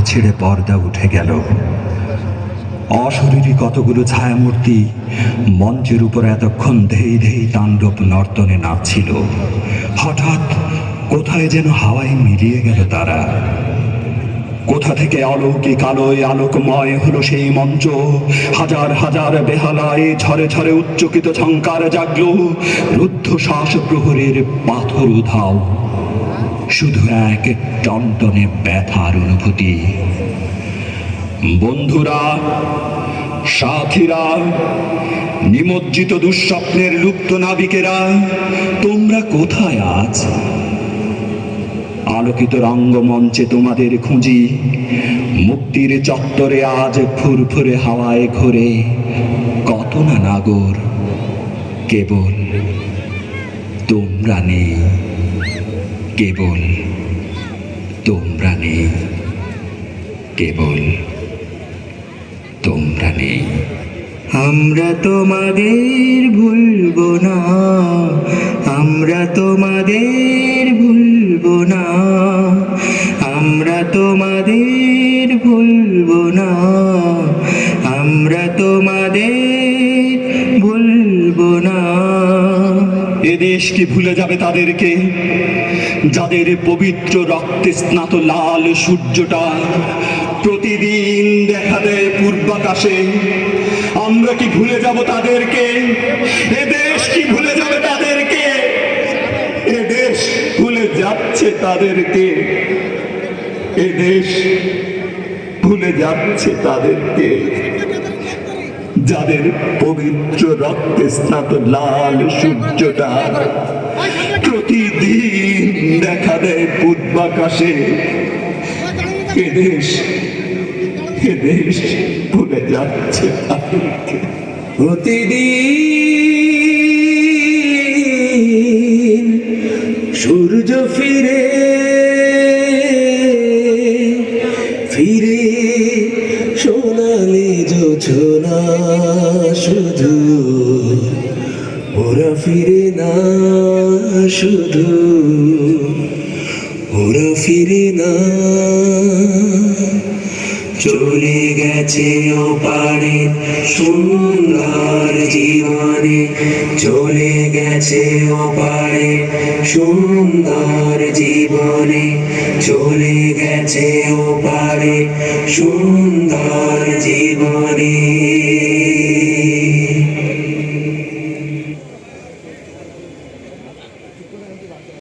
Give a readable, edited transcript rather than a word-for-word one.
ছেড়ে পর্দা উঠে গেল। অশরীরী কতগুলো ছায়ামূর্তি মঞ্চের উপর এতক্ষণ ধেই ধেই তাণ্ডব নর্তনে নাচছিল। হঠাৎ কোথায় যেন হাওয়ায় মিলিয়ে গেল তারা। কোথা থেকে অলৌকিক আলোয় আলোকময় হলো সেই মঞ্চ। হাজার হাজার বেহালায় ঝরে ঝরে উচ্চকিত ঝঙ্কার জাগলো। রুদ্ধশ্বাস প্রহরের পাথর উধাও, শুধু এক টনটনে ব্যথার অনুভূতি। বন্ধুরা, সাথীরা, নিমজ্জিত দুঃস্বপ্নের লুপ্ত নাবিকেরা, তোমরা কোথায় আজ? আলোকিত রঙ্গমঞ্চে তোমাদের খুঁজি। মুক্তির চত্বরে আজ ফুরফুরে হাওয়ায় ঘোরে কত না নাগর। কেবল তোমরা নেই, কেবল তোমরা নেই, কেবল তোমরা নেই। আমরা তোমাদের ভুলবো না, আমরা তোমাদের ভুলবো না, আমরা তোমাদের ভুলবো না, আমরা তোমাদের ভুলবো না। এ দেশ কি ভুলে যাবে তাদেরকে, যাদের পবিত্র রক্তে স্নাত লাল সূর্যটা প্রতিদিন দেখা দেয় পূর্বাকাশে? আমরা কি ভুলে যাব তাদেরকে? এ দেশ কি ভুলে যাবে তাদেরকে? এ দেশ ভুলে যাচ্ছে তাদেরকে, এ দেশ ভুলে যাচ্ছে তাদেরকে, যাদের পবিত্র রক্তে স্নাত লাল সূর্যটা প্রতিদিন দেখা দেয় পূর্বাকাশে। এ দেশ ভুলে যাচ্ছে তাদেরকে। প্রতিদিন সূর্য ফিরে ফিরে সোনালি জোছনা, শুধু ওরা ফিরে না, শুধু ওরা ফিরে না। চলে গেছে ওপারে সুন্দর জীবনে, চলে গেছে ওপারে সুন্দর জীবনে, চলে গেছে ওপারে সুন্দর জীবনে।